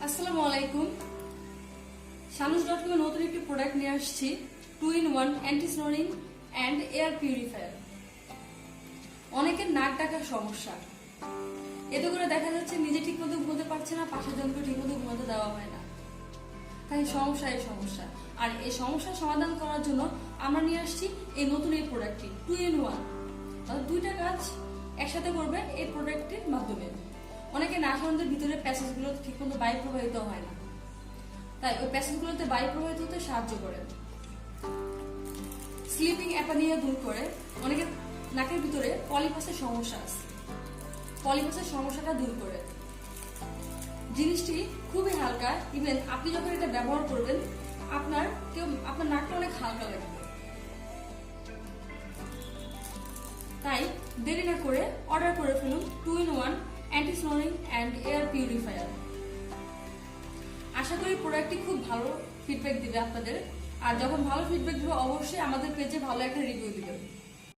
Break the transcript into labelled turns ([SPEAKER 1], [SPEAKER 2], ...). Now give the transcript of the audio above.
[SPEAKER 1] আসসালামু আলাইকুম। শানুস.com নতুন একটি প্রোডাক্ট নিয়ে আসছি, 2-in-1 anti snoring and air purifier. অনেকের নাক ডাকার সমস্যা, এতে করে দেখা যাচ্ছে নিজে ঠিকমতো ঘুমোতে পারছে না, পাশের জনকে ঠিকমতো ঘুমোতে দেওয়া হয় না। তাই সমস্যা। আর এই সমস্যার সমাধান করার জন্য আমরা নিয়ে আসছি এই নতুন এই প্রোডাক্টটি, 2-in-1। দুইটা কাজ একসাথে করবে এই প্রোডাক্টটির মাধ্যমে। অনেকে নাসারন্ধ্রের ভিতরে প্যাসেজগুলো ঠিকমতো বায়ু প্রবাহিত হয় না, তাই ওই প্যাসেজগুলোতে বায়ু প্রবাহিত হতে সাহায্য করে। স্লিপিং অ্যাপনিয়া দূর করে। অনেকের নাকের ভিতরে পলিপাসের সমস্যা আছে, পলিপাসের সমস্যাটা দূর করে। জিনিসটি খুবই হালকা, ইভেন আপনি যখন এটা ব্যবহার করবেন আপনার নাকটা অনেক হালকা লাগবে। তাই দেরি না করে অর্ডার করে ফেলুন 2-in-1 anti snoring and air purifier. আশা করি প্রোডাক্টটি খুব ভালো ফিডব্যাক দিবে আপনাদের। আর যখন ভালো ফিডব্যাক দিবে অবশ্যই আমাদের পেজে ভালো একটা রিভিউ দিবেন।